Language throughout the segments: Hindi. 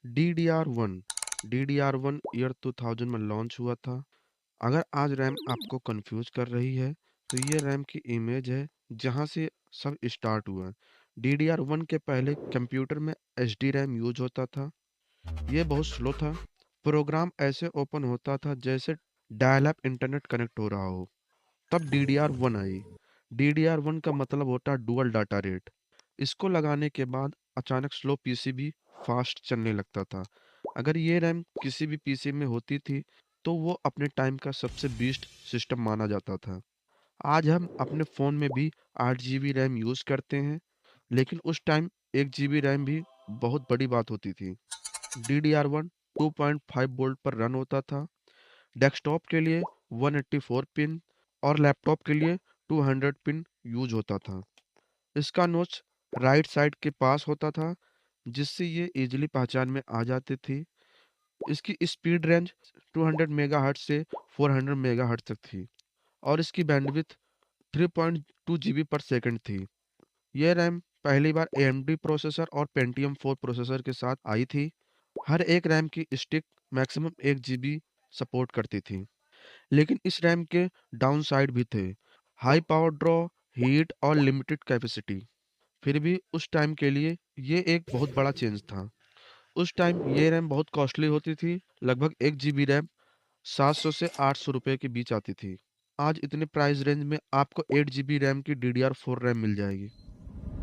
DDR1 DDR1 ईयर 2000 में लॉन्च हुआ था। अगर आज रैम आपको कंफ्यूज कर रही है, तो ये रैम की इमेज है जहाँ से सब स्टार्ट हुआ। DDR1 के पहले कंप्यूटर में HD रैम यूज होता था। ये बहुत स्लो था। प्रोग्राम ऐसे ओपन होता था जैसे डायल अप इंटरनेट कनेक्ट हो रहा हो। तब DDR1 आई। DDR1 का मतलब होता है डुअल डाटा रेट। इसको लगाने के बाद अचानक स्लो पीसी भी फास्ट चलने लगता था। अगर ये रैम किसी भी पीसी में होती थी, तो वो अपने टाइम का सबसे बीस्ट सिस्टम माना जाता था। आज हम अपने फ़ोन में भी 8 GB रैम यूज़ करते हैं, लेकिन उस टाइम 1 GB रैम भी बहुत बड़ी बात होती थी। DDR1 2.5 वोल्ट पर रन होता था। डेस्कटॉप के लिए 184 पिन और लैपटॉप के लिए 200 पिन यूज होता था। इसका नोच राइट साइड के पास होता था, जिससे ये इजीली पहचान में आ जाती थी। इसकी स्पीड रेंज 200 मेगाहर्ट्ज से 400 मेगाहर्ट्ज तक थी और इसकी बैंडविड्थ 3.2 जीबी पर सेकंड थी। यह रैम पहली बार AMD प्रोसेसर और Pentium 4 प्रोसेसर के साथ आई थी। हर एक रैम की स्टिक मैक्सिमम 1 जीबी सपोर्ट करती थी। लेकिन इस रैम के डाउन साइड भी थे। हाई पावर ड्रॉ, हीट और लिमिटेड कैपेसिटी। फिर भी उस टाइम के लिए ये एक बहुत बड़ा चेंज था। उस टाइम ये रैम बहुत कॉस्टली होती थी। लगभग 1 GB रैम 700 से 800 रुपए के बीच आती थी। आज इतने प्राइस रेंज में आपको 8 GB रैम की DDR4 रैम मिल जाएगी।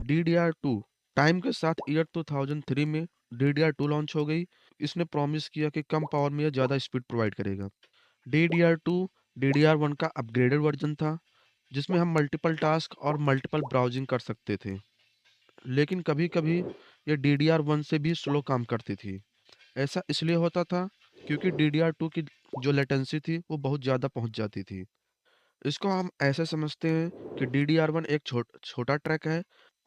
DDR2 टाइम के साथ ईयर 2003 में DDR2 लॉन्च हो गई। इसने प्रॉमिस किया कि कम पावर में यह ज़्यादा स्पीड प्रोवाइड करेगा। DDR2 DDR1 का अपग्रेडेड वर्जन था, जिसमें हम मल्टीपल टास्क और मल्टीपल ब्राउजिंग कर सकते थे। लेकिन कभी-कभी ये DDR1 से भी स्लो काम करती थी। ऐसा इसलिए होता था क्योंकि DDR2 की जो लेटेंसी थी वो बहुत ज़्यादा पहुंच जाती थी। इसको हम ऐसे समझते हैं कि DDR1 एक छोटा ट्रैक है,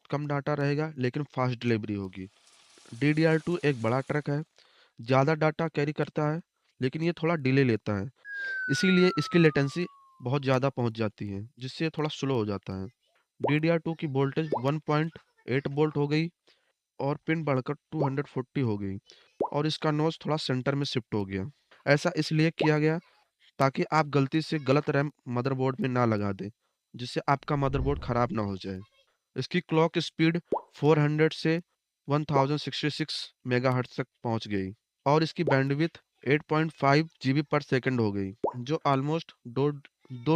कम डाटा रहेगा लेकिन फास्ट डिलीवरी होगी। DDR2 एक बड़ा ट्रैक है, ज़्यादा डाटा कैरी करता है लेकिन ये थोड़ा डिले लेता है। इसीलिए इसकी लेटेंसी बहुत ज़्यादा पहुंच जाती है, जिससे ये थोड़ा स्लो हो जाता है। DDR2 की वोल्टेज 1.8 वोल्ट हो गई और पिन बढ़कर 240 हो गई और इसका नॉच थोड़ा सेंटर में शिफ्ट हो गया। ऐसा इसलिए किया गया ताकि आप गलती से गलत रैम मदरबोर्ड में ना लगा दें, जिससे आपका मदरबोर्ड खराब ना हो जाए। इसकी क्लॉक स्पीड 400 से 1066 मेगाहर्ट्ज़ तक पहुंच गई और इसकी बैंडविड्थ 8.5 जीबी पर सेकंड हो गई, जो ऑलमोस्ट दो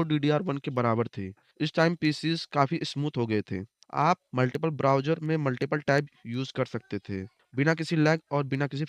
DDR1 के बराबर थी। इस टाइम पीसीज काफ़ी स्मूथ हो गए थे। आप मल्टीपल ब्राउज़र में मल्टीपल टैब यूज़ कर सकते थे, बिना किसी लैग और बिना किसी